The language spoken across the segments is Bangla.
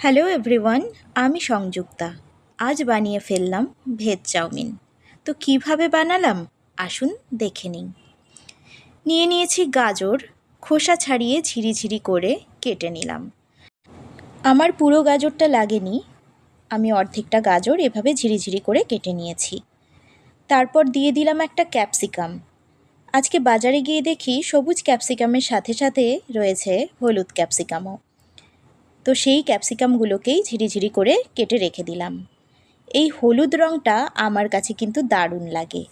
হ্যালো এভরিওয়ান, আমি সংযুক্তা। আজ বানিয়ে ফেললাম ভেজ চাউমিন। তো কিভাবে বানালাম আসুন দেখে নিন। নিয়ে নিয়েছি গাজর, খোসা ছাড়িয়ে ঝিরিঝিরি করে কেটে নিলাম। আমার পুরো গাজরটা লাগেনি, আমি অর্ধেকটা গাজর এভাবে ঝিরিঝিরি করে কেটে নিয়েছি। তারপর দিয়ে দিলাম একটা ক্যাপসিকাম। আজকে বাজারে গিয়ে দেখি সবুজ ক্যাপসিকামের সাথে সাথে রয়েছে হলুদ ক্যাপসিকামও। তো সেই ক্যাপসিকামগুলোকেই ঝিরিঝিরি করে কেটে রেখে দিলাম। এই হলুদ রঙটা আমার কাছে কিন্তু দারুণ লাগে,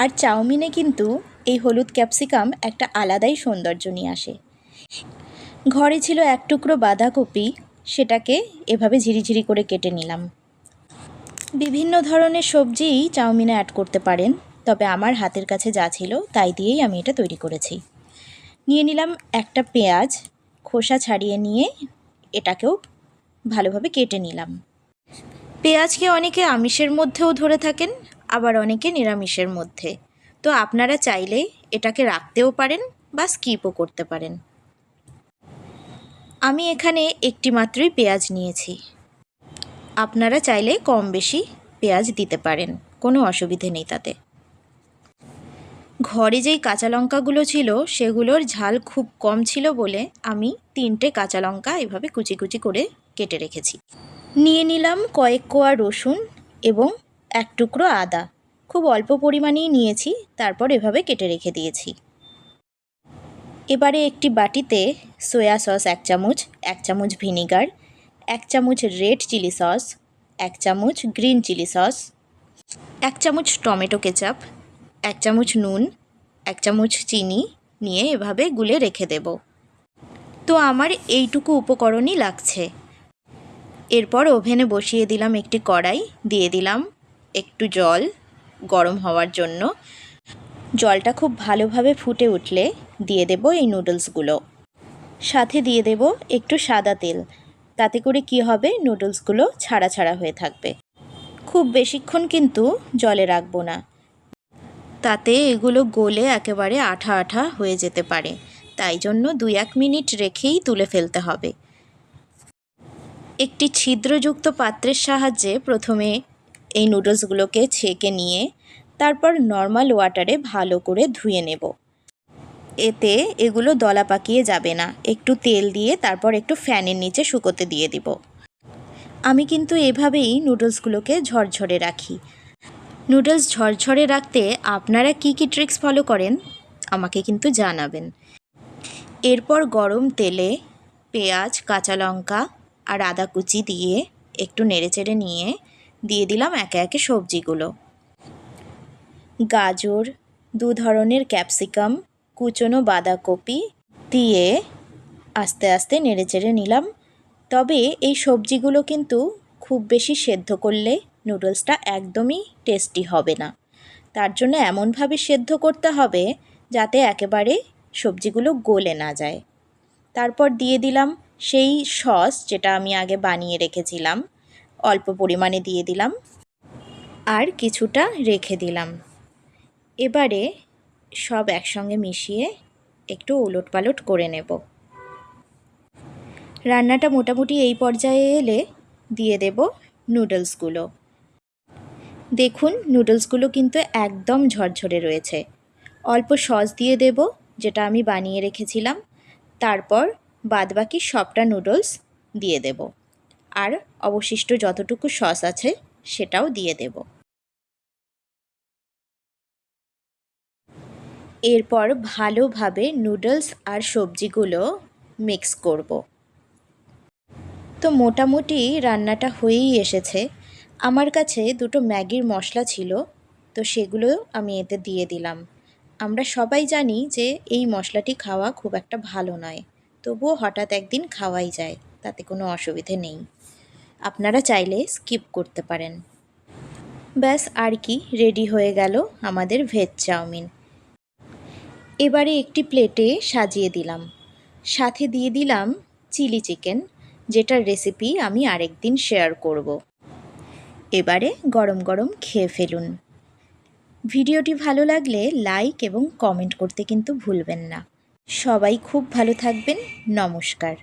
আর চাউমিনে কিন্তু এই হলুদ ক্যাপসিকাম একটা আলাদাই সৌন্দর্য নিয়ে আসে। ঘরে ছিল এক টুকরো বাঁধাকপি, সেটাকে এভাবে ঝিরিঝিরি করে কেটে নিলাম। বিভিন্ন ধরনের সবজিই চাউমিনে অ্যাড করতে পারেন, তবে আমার হাতের কাছে যা ছিল তাই দিয়েই আমি এটা তৈরি করেছি। নিয়ে নিলাম একটা পেঁয়াজ, খোসা ছাড়িয়ে নিয়ে এটাকেও ভালোভাবে কেটে নিলাম। পেঁয়াজকে অনেকে আমিষের মধ্যেও ধরে থাকেন, আবার অনেকে নিরামিষের মধ্যে। তো আপনারা চাইলে এটাকে রাখতেও পারেন বা স্কিপও করতে পারেন। আমি এখানে একটি মাত্রই পেঁয়াজ নিয়েছি। আপনারা চাইলে কম বেশি পেঁয়াজ দিতে পারেন, কোনো অসুবিধে নেই তাতে। ঘরে যেই কাঁচা লঙ্কাগুলো ছিল সেগুলোর ঝাল খুব কম ছিল বলে আমি 3টে কাঁচা লঙ্কা এভাবে কুচি কুচি করে কেটে রেখেছি। নিয়ে নিলাম কয়েক কোয়া রসুন এবং এক টুকরো আদা, খুব অল্প পরিমাণেই নিয়েছি, তারপর এভাবে কেটে রেখে দিয়েছি। এবারে একটি বাটিতে সয়া সস 1 চামচ, 1 চামচ ভিনিগার, 1 চামচ রেড চিলি সস, 1 চামচ গ্রিন চিলি সস, 1 চামচ টমেটো কেচাপ, 1 চামচ নুন, 1 চামচ চিনি নিয়ে এভাবে গুলে রেখে দেব। তো আমার এইটুকু উপকরণই লাগছে। এরপর ওভেনে বসিয়ে দিলাম একটি কড়াই, দিয়ে দিলাম একটু জল গরম হওয়ার জন্য। জলটা খুব ভালোভাবে ফুটে উঠলে দিয়ে দেব এই নুডলসগুলো, সাথে দিয়ে দেব একটু সাদা তেল। তাতে করে কি হবে, নুডলসগুলো ছাড়া ছাড়া হয়ে থাকবে। খুব বেশিক্ষণ কিন্তু জলে রাখবো না, তাতে এগুলো গলে একেবারে আঠা আঠা হয়ে যেতে পারে। তাই জন্য 2-1 মিনিট রেখেই তুলে ফেলতে হবে। একটি ছিদ্রযুক্ত পাত্রের সাহায্যে প্রথমে এই নুডলসগুলোকে ছেঁকে নিয়ে তারপর নর্মাল ওয়াটারে ভালো করে ধুয়ে নেব। এতে এগুলো দলা পাকিয়ে যাবে না। একটু তেল দিয়ে তারপর একটু ফ্যানের নিচে শুকোতে দিয়ে দিব। আমি কিন্তু এভাবেই নুডলসগুলোকে ঝরঝরে রাখি। নুডলস ঝরঝরে রাখতে আপনারা কি কি ট্রিক্স ফলো করেন আমাকে কিন্তু জানাবেন। এরপর গরম তেলে পেঁয়াজ, কাঁচা লঙ্কা আর আদা কুচি দিয়ে একটু নেড়েচেড়ে নিয়ে দিয়ে দিলাম একে একে সবজিগুলো। গাজর, 2 ধরনের ক্যাপসিকাম, কুচনো বাঁধাকপি দিয়ে আস্তে আস্তে নেড়েচেড়ে নিলাম। তবে এই সবজিগুলো কিন্তু খুব বেশি সেদ্ধ করলে নুডলসটা একদমই টেস্টি হবে না। তার জন্য এমনভাবে সেদ্ধ করতে হবে যাতে একেবারে সবজিগুলো গলে না যায়। তারপর দিয়ে দিলাম সেই সস যেটা আমি আগে বানিয়ে রেখেছিলাম, অল্প পরিমাণে দিয়ে দিলাম আর কিছুটা রেখে দিলাম। এবারে সব একসঙ্গে মিশিয়ে একটু ওলটপালট করে নেব। রান্নাটা মোটামুটি এই পর্যায়ে এলে দিয়ে দেব নুডলসগুলো। দেখুন নুডলসগুলো কিন্তু একদম ঝরঝরে রয়েছে। অল্প সস দিয়ে দেব যেটা আমি বানিয়ে রেখেছিলাম, তারপর বাদবাকি সবটা নুডলস দিয়ে দেব আর অবশিষ্ট যতটুকু সস আছে সেটাও দিয়ে দেব। এরপর ভালোভাবে নুডলস আর সবজিগুলো মিক্স করব। তো মোটামুটি রান্নাটা হয়েই এসেছে। আমার কাছে 2টো ম্যাগির মশলা ছিল, তো সেগুলো আমি এতে দিয়ে দিলাম। আমরা সবাই জানি যে এই মশলাটি খাওয়া খুব একটা ভালো নয়, তবুও হঠাৎ একদিন খাওয়াই যায়, তাতে কোনো অসুবিধে নেই। আপনারা চাইলে স্কিপ করতে পারেন। ব্যাস আর কি, রেডি হয়ে গেল আমাদের ভেজ চাউমিন। এবারে একটি প্লেটে সাজিয়ে দিলাম, সাথে দিয়ে দিলাম চিলি চিকেন, যেটার রেসিপি আমি আরেকদিন শেয়ার করব। এবারে গরম গরম খেয়ে ফেলুন। ভিডিওটি ভালো লাগলে লাইক এবং কমেন্ট করতে কিন্তু ভুলবেন না। সবাই খুব ভালো থাকবেন। নমস্কার।